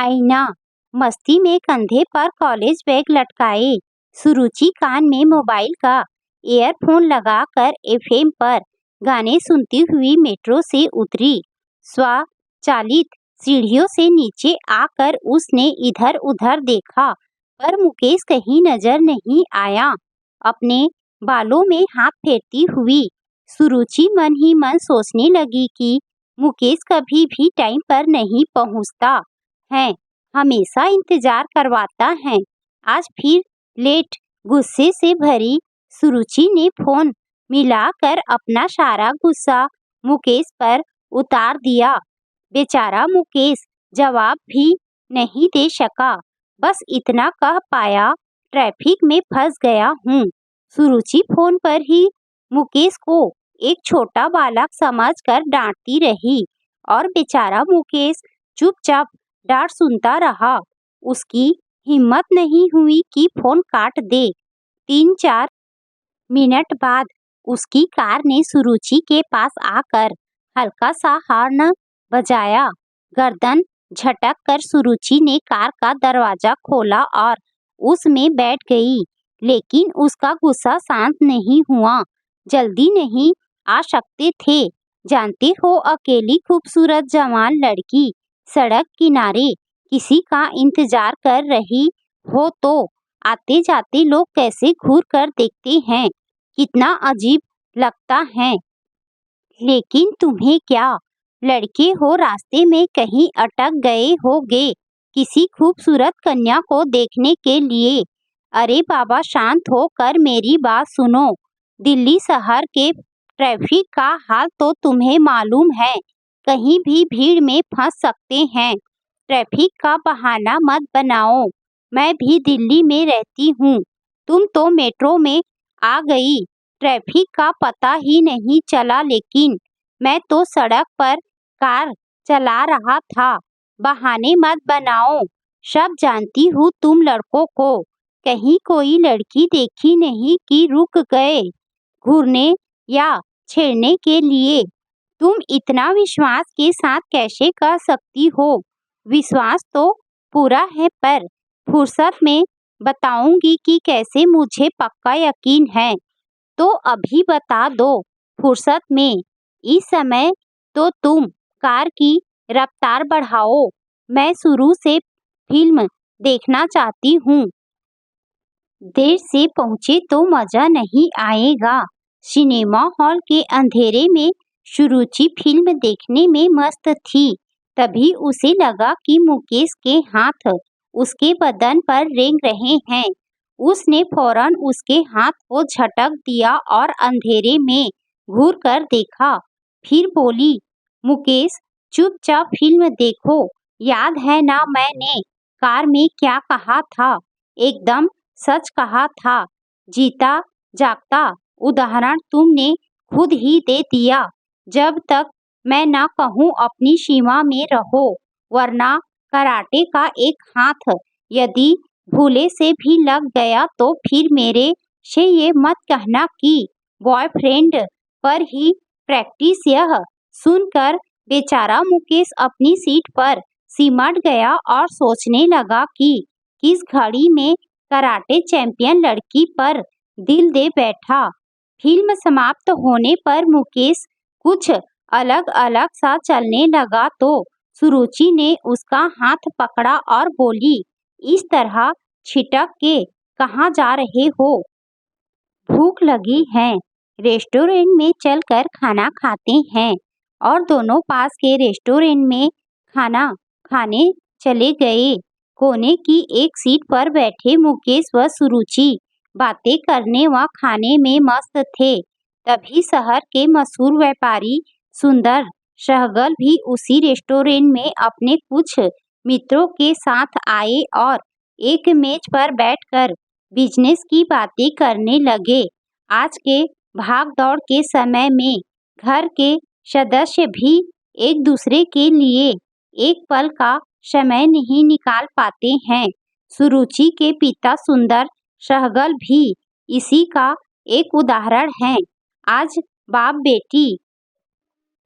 आईना, मस्ती में कंधे पर कॉलेज बैग लटकाए सुरुचि कान में मोबाइल का ईयरफोन लगाकर एफएम पर गाने सुनती हुई मेट्रो से उतरी। स्वचालित सीढ़ियों से नीचे आकर उसने इधर उधर देखा, पर मुकेश कहीं नजर नहीं आया। अपने बालों में हाथ फेरती हुई सुरुचि मन ही मन सोचने लगी कि मुकेश कभी भी टाइम पर नहीं पहुंचता है, हमेशा इंतजार करवाता है। आज फिर लेट। गुस्से से भरी सुरुचि ने फोन मिलाकर अपना सारा गुस्सा मुकेश पर उतार दिया। बेचारा मुकेश जवाब भी नहीं दे सका, बस इतना कह पाया, ट्रैफिक में फंस गया हूँ। सुरुचि फोन पर ही मुकेश को एक छोटा बालक समझकर डांटती रही और बेचारा मुकेश चुपचाप डांट सुनता रहा। उसकी हिम्मत नहीं हुई कि फोन काट दे। 3-4 मिनट बाद उसकी कार ने सुरुचि के पास आकर हल्का सा हॉर्न बजाया। गर्दन झटक कर सुरुचि ने कार का दरवाजा खोला और उसमें बैठ गई, लेकिन उसका गुस्सा शांत नहीं हुआ। जल्दी नहीं आ सकते थे? जानते हो, अकेली खूबसूरत जवान लड़की सड़क किनारे किसी का इंतजार कर रही हो तो आते जाते लोग कैसे घूर कर देखते हैं, कितना अजीब लगता है। लेकिन तुम्हें क्या, लड़के हो, रास्ते में कहीं अटक गए होगे किसी खूबसूरत कन्या को देखने के लिए? अरे बाबा, शांत हो कर मेरी बात सुनो। दिल्ली शहर के ट्रैफिक का हाल तो तुम्हें मालूम है, कहीं भी भीड़ में फंस सकते हैं। ट्रैफिक का बहाना मत बनाओ, मैं भी दिल्ली में रहती हूँ। तुम तो मेट्रो में आ गई, ट्रैफिक का पता ही नहीं चला, लेकिन मैं तो सड़क पर कार चला रहा था। बहाने मत बनाओ, सब जानती हूँ तुम लड़कों को। कहीं कोई लड़की देखी नहीं कि रुक गए घूरने या छेड़ने के लिए? तुम इतना विश्वास के साथ कैसे कह सकती हो? विश्वास तो पूरा है, पर फुर्सत में बताऊंगी कि कैसे मुझे पक्का यकीन है। तो अभी बता दो, फुर्सत में। इस समय तो तुम कार की रफ्तार बढ़ाओ, मैं शुरू से फिल्म देखना चाहती हूँ। देर से पहुँचे तो मजा नहीं आएगा। सिनेमा हॉल के अंधेरे में सुरुचि फिल्म देखने में मस्त थी। तभी उसे लगा कि मुकेश के हाथ उसके बदन पर रेंग रहे हैं। उसने फौरन उसके हाथ को झटक दिया और अंधेरे में घूर कर देखा। फिर बोली, मुकेश, चुपचाप फिल्म देखो। याद है ना मैंने कार में क्या कहा था? एकदम सच कहा था। जीता जागता उदाहरण तुमने खुद ही दे दिया। जब तक मैं ना कहूँ अपनी सीमा में रहो, वरना कराटे का एक हाथ यदि भूले से भी लग गया तो फिर मेरे से ये मत कहना कि बॉयफ्रेंड पर ही प्रैक्टिस। यह सुनकर बेचारा मुकेश अपनी सीट पर सिमट गया और सोचने लगा कि किस घड़ी में कराटे चैंपियन लड़की पर दिल दे बैठा। फिल्म समाप्त होने पर मुकेश कुछ अलग अलग सा चलने लगा तो सुरुचि ने उसका हाथ पकड़ा और बोली, इस तरह छिटक के कहाँ जा रहे हो? भूख लगी है, रेस्टोरेंट में चलकर खाना खाते हैं। और दोनों पास के रेस्टोरेंट में खाना खाने चले गए। कोने की एक सीट पर बैठे मुकेश व सुरुचि बातें करने व खाने में मस्त थे। तभी शहर के मशहूर व्यापारी सुंदर सहगल भी उसी रेस्टोरेंट में अपने कुछ मित्रों के साथ आए और एक मेज पर बैठकर बिजनेस की बातें करने लगे। आज के भाग दौड़ के समय में घर के सदस्य भी एक दूसरे के लिए एक पल का समय नहीं निकाल पाते हैं। सुरुचि के पिता सुंदर सहगल भी इसी का एक उदाहरण है। आज बाप बेटी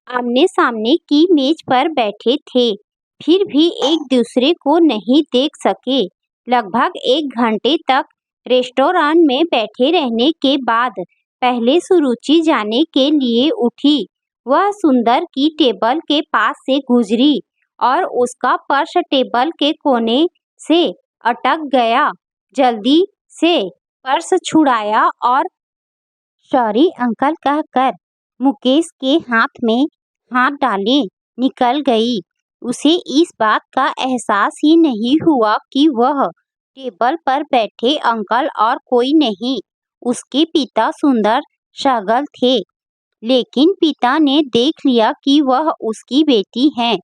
आमने सामने की मेज पर बैठे थे। फिर भी एक दूसरे को नहीं देख सके। लगभग 1 घंटे तक रेस्टोरेंट में बैठे रहने के बाद पहले सुरुचि जाने के लिए उठी। वह सुंदर की टेबल के पास से गुजरी और उसका पर्स टेबल के कोने से अटक गया। जल्दी से पर्स छुड़ाया और सॉरी अंकल कहकर मुकेश के हाथ में हाथ डाले निकल गई। उसे इस बात का एहसास ही नहीं हुआ कि वह टेबल पर बैठे अंकल और कोई नहीं, उसके पिता सुंदर सहगल थे। लेकिन पिता ने देख लिया कि वह उसकी बेटी है।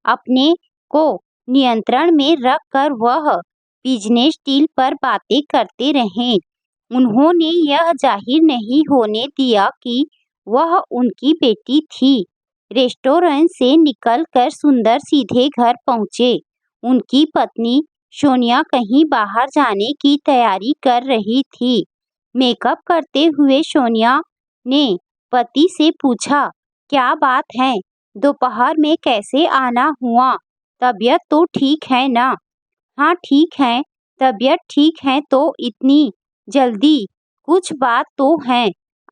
अपने को नियंत्रण में रखकर वह बिजनेस डील पर बातें करते रहे। उन्होंने यह जाहिर नहीं होने दिया कि वह उनकी बेटी थी। रेस्टोरेंट से निकलकर सुंदर सीधे घर पहुंचे। उनकी पत्नी सोनिया कहीं बाहर जाने की तैयारी कर रही थी। मेकअप करते हुए सोनिया ने पति से पूछा, क्या बात है, दोपहर में कैसे आना हुआ? तबीयत तो ठीक है ना? हाँ ठीक है, तबीयत ठीक है तो इतनी जल्दी? कुछ बात तो है।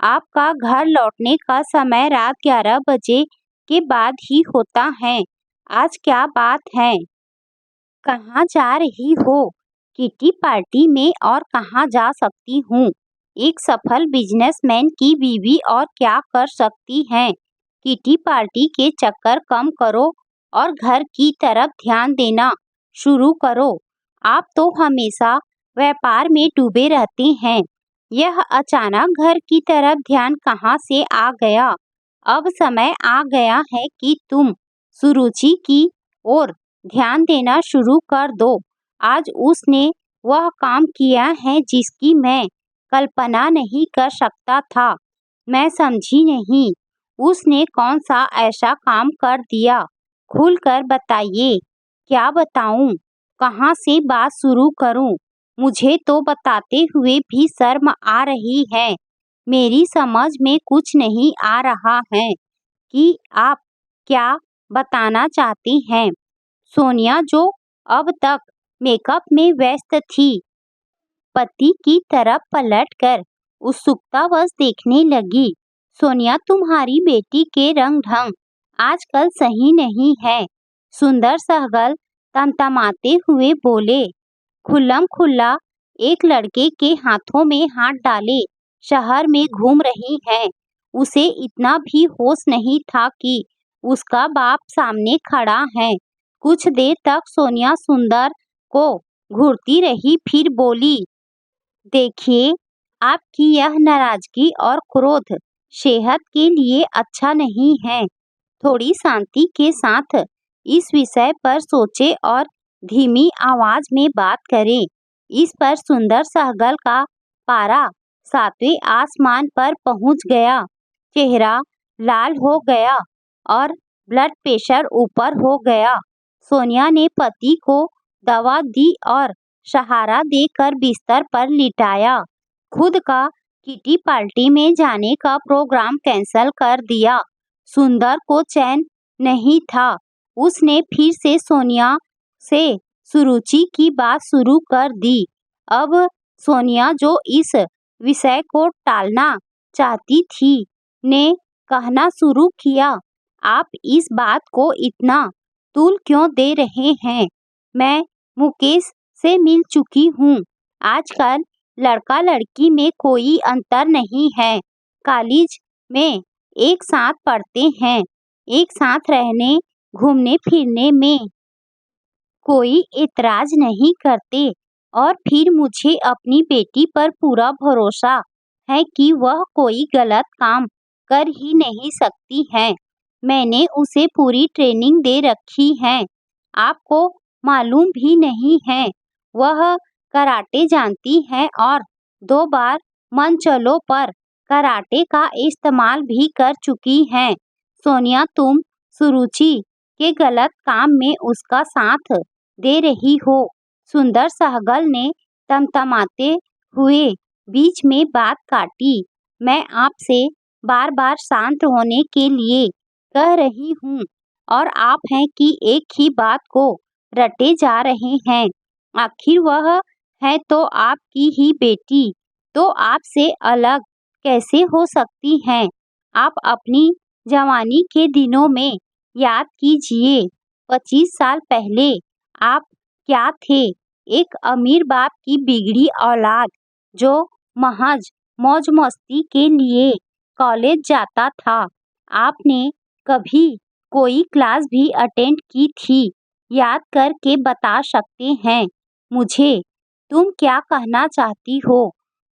आपका घर लौटने का समय रात 11 बजे के बाद ही होता है। आज क्या बात है? कहाँ जा रही हो? किटी पार्टी में, और कहाँ जा सकती हूँ? एक सफल बिजनेसमैन की बीवी और क्या कर सकती है? किटी पार्टी के चक्कर कम करो और घर की तरफ ध्यान देना शुरू करो। आप तो हमेशा व्यापार में डूबे रहते हैं। यह अचानक घर की तरफ ध्यान कहाँ से आ गया? अब समय आ गया है कि तुम सुरुचि की ओर ध्यान देना शुरू कर दो। आज उसने वह काम किया है जिसकी मैं कल्पना नहीं कर सकता था। मैं समझी नहीं, उसने कौन सा ऐसा काम कर दिया? खुलकर बताइए। क्या बताऊं? कहाँ से बात शुरू करूं? मुझे तो बताते हुए भी शर्म आ रही है। मेरी समझ में कुछ नहीं आ रहा है कि आप क्या बताना चाहती हैं। सोनिया, जो अब तक मेकअप में व्यस्त थी, पति की तरफ पलटकर उत्सुकतावश देखने लगी। सोनिया, तुम्हारी बेटी के रंग ढंग आजकल सही नहीं है। सुंदर सहगल तमतमाते हुए बोले। खुल्लम खुल्ला एक लड़के के हाथों में हाथ डाले शहर में घूम रही है। उसे इतना भी होश नहीं था कि उसका बाप सामने खड़ा है। कुछ देर तक सोनिया सुंदर को घूरती रही, फिर बोली, देखिए, आपकी यह नाराजगी और क्रोध सेहत के लिए अच्छा नहीं है। थोड़ी शांति के साथ इस विषय पर सोचें और धीमी आवाज में बात करें। इस पर सुंदर सहगल का पारा 7वें आसमान पर पहुंच गया। चेहरा लाल हो गया और ब्लड प्रेशर ऊपर हो गया। सोनिया ने पति को दवा दी और सहारा देकर बिस्तर पर लिटाया। खुद का किटी पार्टी में जाने का प्रोग्राम कैंसल कर दिया। सुंदर को चैन नहीं था। उसने फिर से सोनिया से सुरुचि की बात शुरू कर दी। अब सोनिया, जो इस विषय को टालना चाहती थी, ने कहना शुरू किया, आप इस बात को इतना तूल क्यों दे रहे हैं? मैं मुकेश से मिल चुकी हूँ। आजकल लड़का लड़की में कोई अंतर नहीं है। कॉलेज में एक साथ पढ़ते हैं, एक साथ रहने घूमने फिरने में कोई एतराज नहीं करते। और फिर मुझे अपनी बेटी पर पूरा भरोसा है कि वह कोई गलत काम कर ही नहीं सकती है। मैंने उसे पूरी ट्रेनिंग दे रखी है। आपको मालूम भी नहीं है, वह कराटे जानती है और 2 बार मंचलों पर कराटे का इस्तेमाल भी कर चुकी हैं। सोनिया, तुम सुरुचि के गलत काम में उसका साथ दे रही हो। सुंदर सहगल ने तमतमाते हुए बीच में बात काटी। मैं आपसे बार बार शांत होने के लिए कह रही हूँ। और आप हैं कि एक ही बात को रटे जा रहे हैं। आखिर वह है तो आपकी ही बेटी, तो आपसे अलग कैसे हो सकती हैं? आप अपनी जवानी के दिनों में याद कीजिए, 25 साल पहले आप क्या थे? एक अमीर बाप की बिगड़ी औलाद जो महज मौज मस्ती के लिए कॉलेज जाता था। आपने कभी कोई क्लास भी अटेंड की थी? याद करके बता सकते हैं मुझे तुम क्या कहना चाहती हो,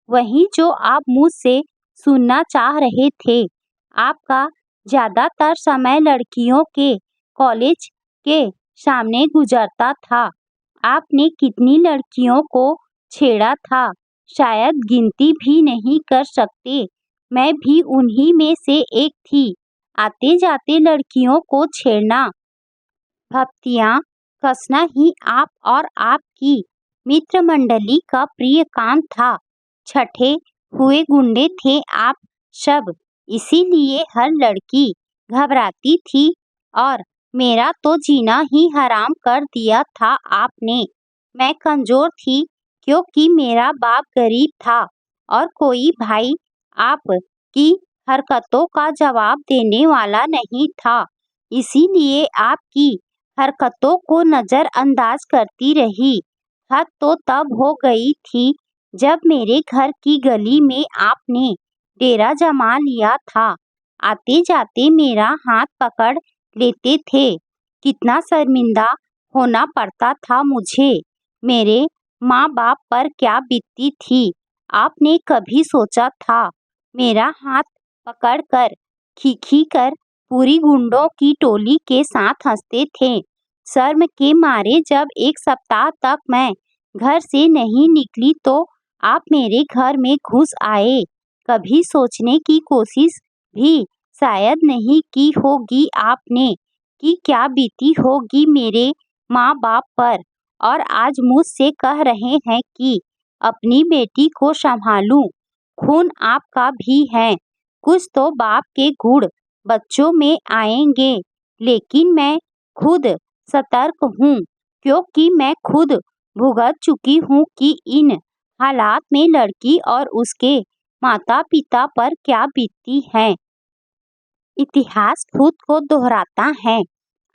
वही जो आप मुझसे सुनना चाह रहे थे। आपका ज़्यादातर समय लड़कियों के कॉलेज के सामने गुजरता था। आपने कितनी लड़कियों को छेड़ा था, शायद गिनती भी नहीं कर सकते। मैं भी उन्हीं में से एक थी। आते जाते लड़कियों को छेड़ना, भपतियाँ कसना ही आप और आपकी मित्र मंडली का प्रिय काम था। छठे हुए गुंडे थे आप सब, इसीलिए हर लड़की घबराती थी और मेरा तो जीना ही हराम कर दिया था आपने। मैं कमजोर थी क्योंकि मेरा बाप गरीब था और कोई भाई आपकी हरकतों का जवाब देने वाला नहीं था। इसीलिए आपकी हरकतों को नजरअंदाज करती रही। हद तो तब हो गई थी जब मेरे घर की गली में आपने डेरा जमा लिया था। आते जाते मेरा हाथ पकड़ लेते थे। कितना शर्मिंदा होना पड़ता था मुझे। मेरे माँ बाप पर क्या बीतती थी, आपने कभी सोचा था? मेरा हाथ पकड़कर खींची कर पूरी गुंडों की टोली के साथ हंसते थे। शर्म के मारे जब एक सप्ताह तक मैं घर से नहीं निकली तो आप मेरे घर में घुस आए। कभी सोचने की कोशिश भी शायद नहीं की होगी आपने कि क्या बीती होगी मेरे माँ बाप पर, और आज मुझसे कह रहे हैं कि अपनी बेटी को संभालूं। खून आपका भी है, कुछ तो बाप के गुण बच्चों में आएंगे, लेकिन मैं खुद सतर्क हूँ क्योंकि मैं खुद भुगत चुकी हूँ कि इन हालात में लड़की और उसके माता पिता पर क्या बीतती है। इतिहास खुद को दोहराता है।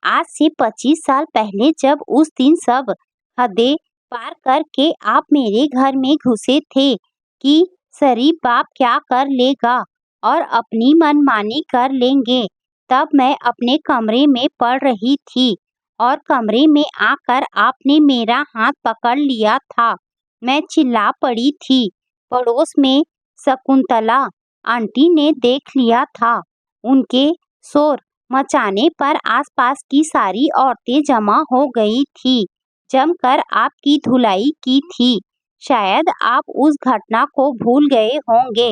आज से 25 साल पहले जब उस दिन सब हदें पार करके आप मेरे घर में घुसे थे कि शरीफ बाप क्या कर लेगा और अपनी मनमानी कर लेंगे, तब मैं अपने कमरे में पढ़ रही थी और कमरे में आकर आपने मेरा हाथ पकड़ लिया था। मैं चिल्ला पड़ी थी। पड़ोस में शकुंतला आंटी ने देख लिया था। उनके शोर मचाने पर आसपास की सारी औरतें जमा हो गई थी, जमकर आपकी धुलाई की थी। शायद आप उस घटना को भूल गए होंगे,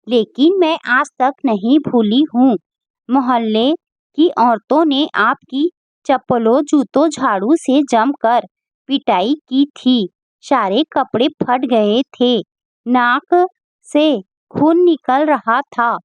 लेकिन मैं आज तक नहीं भूली हूँ। मोहल्ले की औरतों ने आपकी चप्पलों जूतों झाड़ू से जमकर पिटाई की थी। सारे कपड़े फट गए थे, नाक से खून निकल रहा था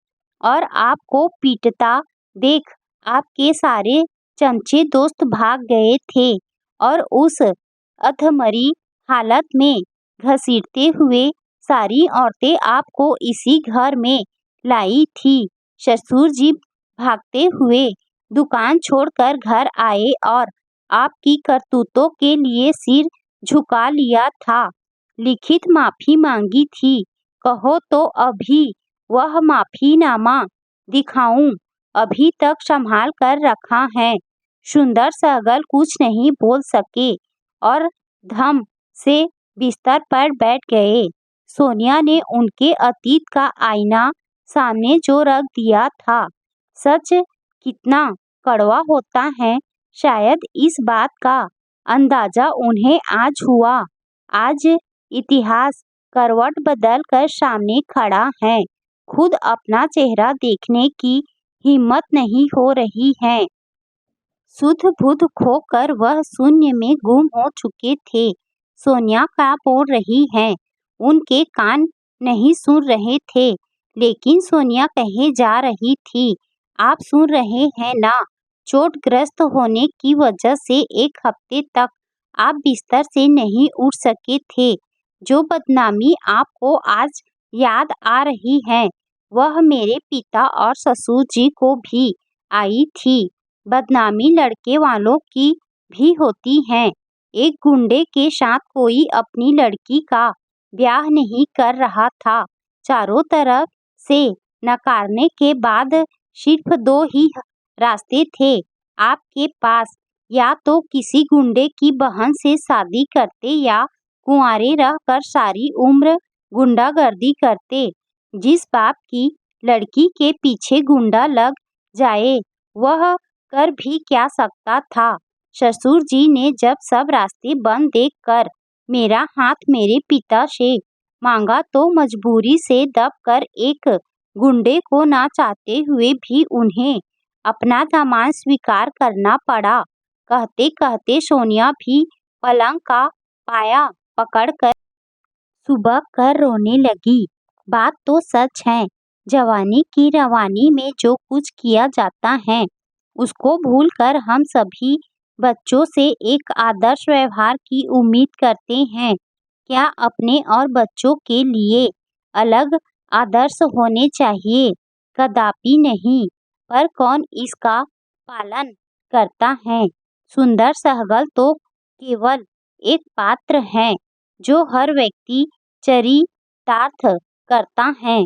और आपको पीटता देख आपके सारे चमचे दोस्त भाग गए थे और उस अधमरी हालत में घसीटते हुए सारी औरतें आपको इसी घर में लाई थी। ससुर जी भागते हुए दुकान छोड़कर घर आए और आपकी करतूतों के लिए सिर झुका लिया था। लिखित माफी मांगी थी। कहो तो अभी वह माफीनामा दिखाऊं? अभी तक संभाल कर रखा है। सुंदर सहगल कुछ नहीं बोल सके और धम से बिस्तर पर बैठ गए। सोनिया ने उनके अतीत का आईना सामने जो रख दिया था। सच कितना कड़वा होता है, शायद इस बात का अंदाजा उन्हें आज हुआ। आज इतिहास करवट बदल कर सामने खड़ा है। खुद अपना चेहरा देखने की हिम्मत नहीं हो रही है। शुद्ध बुद्ध खोकर वह शून्य में गुम हो चुके थे। सोनिया क्या बोल रही है, उनके कान नहीं सुन रहे थे, लेकिन सोनिया कहे जा रही थी, आप सुन रहे हैं ना? चोटग्रस्त होने की वजह से 1 हफ्ते तक आप बिस्तर से नहीं उठ सके थे। जो बदनामी आपको आज याद आ रही है, वह मेरे पिता और ससुर जी को भी आई थी। बदनामी लड़के वालों की भी होती है। एक गुंडे के साथ कोई अपनी लड़की का ब्याह नहीं कर रहा था। चारों तरफ से नकारने के बाद सिर्फ 2 ही रास्ते थे आपके पास, या तो किसी गुंडे की बहन से शादी करते या कुंवारे रहकर सारी उम्र गुंडागर्दी करते। जिस बाप की लड़की के पीछे गुंडा लग जाए, वह कर भी क्या सकता था। ससुर जी ने जब सब रास्ते बंद देखकर मेरा हाथ मेरे पिता से मांगा तो मजबूरी से दबकर एक गुंडे को ना चाहते हुए भी उन्हें अपना दामाद स्वीकार करना पड़ा। कहते कहते सोनिया भी पलंग का पाया पकड़कर सुबह कर रोने लगी। बात तो सच है, जवानी की रवानी में जो कुछ किया जाता है, उसको भूलकर हम सभी बच्चों से एक आदर्श व्यवहार की उम्मीद करते हैं। क्या अपने और बच्चों के लिए अलग आदर्श होने चाहिए? कदापि नहीं। पर कौन इसका पालन करता है? सुंदर सहगल तो केवल एक पात्र है जो हर व्यक्ति चरितार्थ करता है।